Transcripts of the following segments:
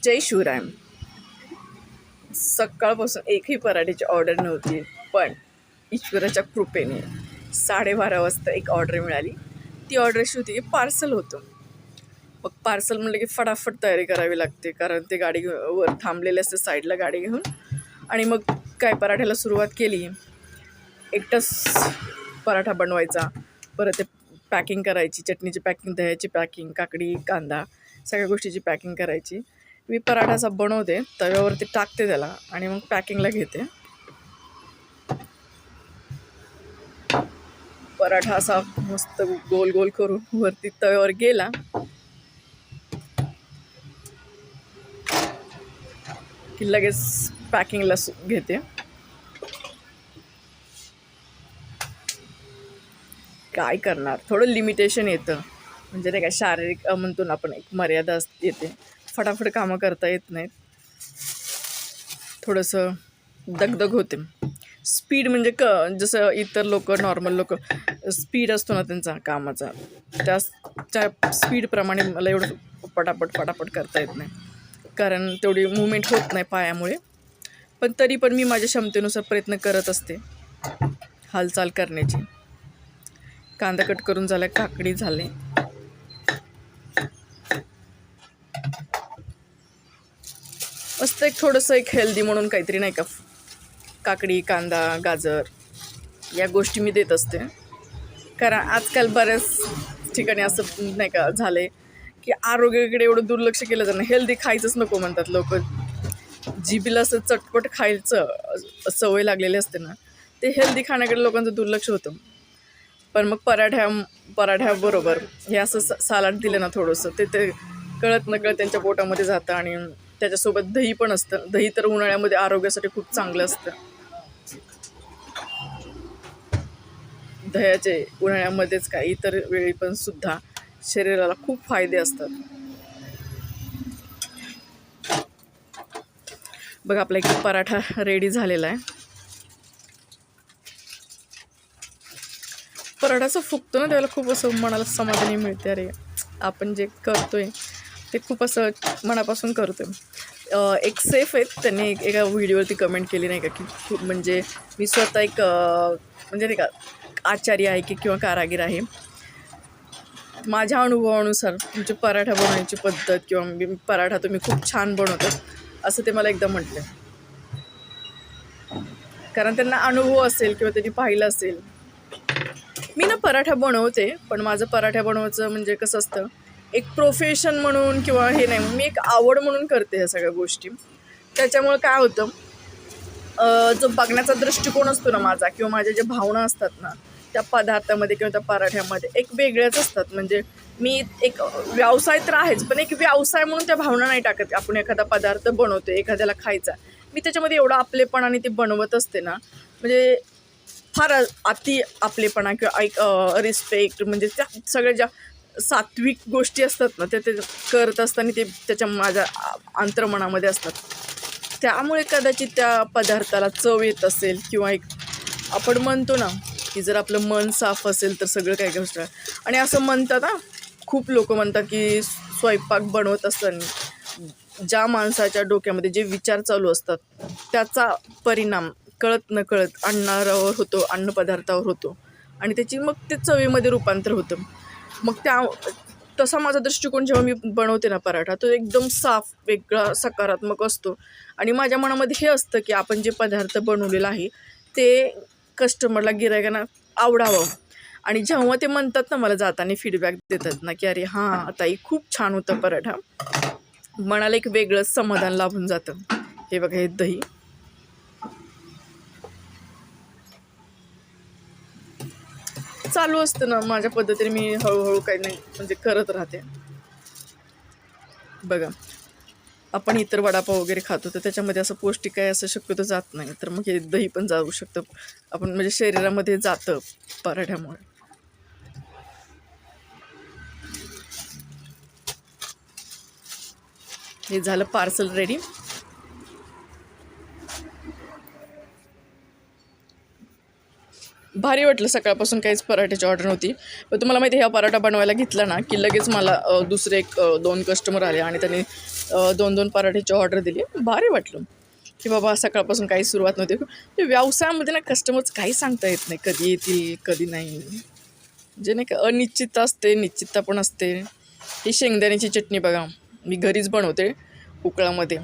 जय शिवराय. सकाळपासून एकही पराठ्याची ऑर्डर नव्हती, पण ईश्वराच्या कृपेने 12:30 वाजता एक ऑर्डर मिळाली. ती ऑर्डर अशी होती की पार्सल होतं. मग पार्सल म्हणलं की फटाफट तयारी करावी लागते, कारण ते गाडी वर थांबलेले असते साईडला गाडी घेऊन. आणि मग काय पराठ्याला सुरुवात केली. एकटाच पराठा बनवायचा, परत ते पॅकिंग करायची, चटणीची पॅकिंग, दह्याची पॅकिंग, काकडी, कांदा, सगळ्या गोष्टीची पॅकिंग करायची. मी पराठा असा बनवते, तव्यावरती टाकते त्याला आणि मग पॅकिंगला घेते. पराठा असा मस्त गोल गोल करून वरती तव्यावर गेला की लगेच पॅकिंगला घेते. काय करणार, थोडं लिमिटेशन येतं, म्हणजे नाही का शारीरिक म्हणतो ना आपण, एक मर्यादा येते. फटाफट कामं करता येत नाहीत, थोडंसं दगदग होते. स्पीड म्हणजे जसं इतर लोक, नॉर्मल लोक, स्पीड असतो ना त्यांचा कामाचा, त्या स्पीडप्रमाणे मला एवढं पटापट करता येत नाही, कारण तेवढी मूवमेंट होत नाही पायामुळे. पण तरी पण मी माझ्या क्षमतेनुसार प्रयत्न करत असते हालचाल करण्याची. कांदा कट करून झाला, काकडी झाले. मस्त एक थोडंसं एक हेल्दी म्हणून काहीतरी नाही का, काकडी, कांदा, गाजर या गोष्टी मी देत असते. कारण आजकाल बऱ्याच ठिकाणी असं नाही का झालंय की आरोग्याकडे एवढं दुर्लक्ष केलं जातं. हेल्दी खायचंच नको म्हणतात लोक. जिभेला असं चटपट खायचं सवय लागलेली असते ना, ते हेल्दी खाण्याकडे लोकांचं दुर्लक्ष होतं. पण मग पराठ्याबरोबर हे असं सालाड दिलं ना थोडंसं, ते कळत नकळत त्यांच्या पोटामध्ये जातं. आणि त्याच्यासोबत दही पण असतं. दही तर उन्हाळ्यामध्ये आरोग्यासाठी खूप चांगलं असतं. दह्याचे उन्हाळ्यामध्येच काय, इतर वेळी पण सुद्धा शरीराला खूप फायदे असतात. बघा, आपला एक पराठा रेडी झालेला आहे. पराठा असं फुगतो ना त्याला, खूप असं मनाला समाधानी मिळते. अरे आपण जे करतोय ते खूप असं मनापासून करतोय. एक सेफ आहेत, त्यांनी एका व्हिडिओवरती कमेंट केली नाही का, की खूप म्हणजे मी स्वतः एक म्हणजे नाही का आचार्य आहे की किंवा कारागीर आहे. माझ्या अनुभवानुसार तुमची पराठा बनवण्याची पद्धत किंवा पराठा तुम्ही खूप छान बनवतात असं ते मला एकदा म्हटलं. कारण त्यांना अनुभव असेल किंवा त्यांनी पाहिलं असेल. मी ना पराठा बनवते, पण माझं पराठा बनवायचं म्हणजे कसं असतं, एक प्रोफेशन म्हणून किंवा हे नाही, मी एक आवड म्हणून करते ह्या सगळ्या गोष्टी. त्याच्यामुळे काय होतं, जो बघण्याचा दृष्टिकोन असतो ना माझा, किंवा माझ्या ज्या भावना असतात ना त्या पदार्थामध्ये किंवा त्या पराठ्यामध्ये एक वेगळ्याच असतात. म्हणजे मी एक व्यवसाय तर आहेच, पण एक व्यवसाय म्हणून त्या भावना नाही टाकत. आपण एखादा पदार्थ बनवतो, एखाद्याला खायचा, मी त्याच्यामध्ये एवढा आपलेपणाने ते बनवत असते ना, म्हणजे फार अति आपलेपणा किंवा एक रिस्पेक्ट, म्हणजे त्या सगळ्या ज्या सात्विक गोष्टी असतात ना ते करत असताना ते त्याच्या माझ्या अंतर्मनामध्ये असतात. त्यामुळे कदाचित त्या पदार्थाला चव येत असेल. किंवा एक आपण म्हणतो ना की जर आपलं मन साफ असेल तर सगळं काही गोष्ट. आणि असं म्हणतात ना, खूप लोक म्हणतात की स्वयंपाक बनवत असताना ज्या माणसाच्या डोक्यामध्ये जे विचार चालू असतात त्याचा परिणाम कळत नकळत अन्नावर होतो, अन्नपदार्थावर होतो, आणि त्याची मग ते चवीमध्ये रूपांतर होतं. मग तसा माझा दृष्टिकोन जेव्हा मी बनवते ना पराठा, तो एकदम साफ, वेगळा, सकारात्मक असतो. आणि माझ्या मनामध्ये हे असतं की आपण जे पदार्थ बनवलेलं आहे ते कस्टमरला, गिरायकांना आवडावं. आणि जेव्हा ते म्हणतात ना, मला जाताना फीडबॅक देतात ना की अरे हां ताई, खूप छान होतं पराठा, मनाला एक वेगळंच समाधान लाभून जातं. हे बघा, हे दही चालू असतं ना माझ्या पद्धतीने, मी हळूहळू काही नाही म्हणजे करत राहते. बघा, आपण इतर वडापाव वगैरे खातो तर त्याच्यामध्ये असं पौष्टिक काय असं शक्यतो जात नाही, तर मग हे दही पण जाऊ शकतं आपण, म्हणजे शरीरामध्ये जातं पराठ्यामुळे. हे झालं पार्सल रेडी. भारी वाटलं. सकाळपासून काहीच पराठ्याची ऑर्डर नव्हती, पण तुम्हाला माहिती आहे, हा पराठा बनवायला घेतला ना की लगेच मला दुसरे एक 2 कस्टमर आले आणि त्यांनी 2-2 पराठ्याची ऑर्डर दिली. भारी वाटलं की बाबा सकाळपासून काही सुरुवात नव्हती. व्यवसायामध्ये ना कस्टमर्स काही सांगता येत नाही, कधी येतील कधी नाही. जे नाही का अनिश्चितता असते, निश्चितता पण असते. ही शेंगदाण्याची चटणी बघा, मी घरीच बनवते उकळामध्ये.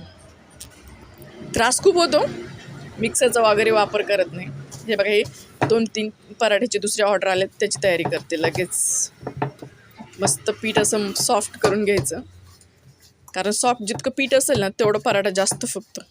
त्रास खूप होतो, मिक्सरचा वगैरे वापर करत नाही. हे बघा, हे 2-3 पराठ्याची दुसरी ऑर्डर आले, त्याची तयारी करते लगेच. मस्त पीठ असं सॉफ्ट करून घ्यायचं, कारण सॉफ्ट जितकं पीठ असेल ना तेवढं पराठा जास्त फुगतो.